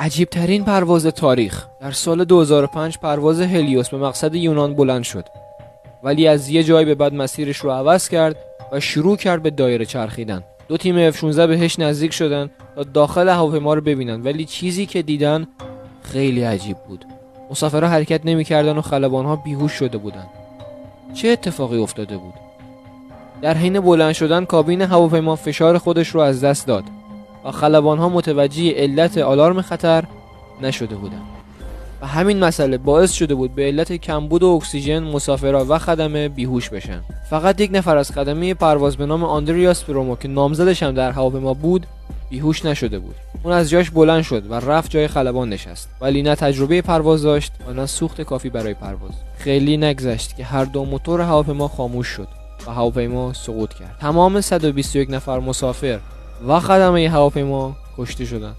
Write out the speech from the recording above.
عجیب ترین پرواز تاریخ. در سال 2005 پرواز هلیوس به مقصد یونان بلند شد، ولی از یه جای به بعد مسیرش رو عوض کرد و شروع کرد به دایره چرخیدن. 2 تیم F-16 بهش نزدیک شدن تا داخل هواپیما رو ببینن، ولی چیزی که دیدن خیلی عجیب بود. مسافرها حرکت نمی‌کردن و خلبان‌ها بیهوش شده بودن. چه اتفاقی افتاده بود؟ در حین بلند شدن کابین هواپیما فشار خودش رو از دست داد و خلبان‌ها متوجه علت آلارم خطر نشده بودند. و همین مسئله باعث شده بود به علت کمبود اکسیژن مسافرها و خدمه بیهوش بشن. فقط یک نفر از خدمه پرواز به نام آندریاس پرومو که نامزدش هم در هواپیما بود بیهوش نشده بود. اون از جاش بلند شد و رفت جای خلبان نشست، ولی نه تجربه پرواز داشت و نه سوخت کافی برای پرواز. خیلی نگذشت که هر دو موتور هواپیما خاموش شد و هواپیما سقوط کرد. تمام 121 نفر مسافر و خدمه هواپیما کشته شدند.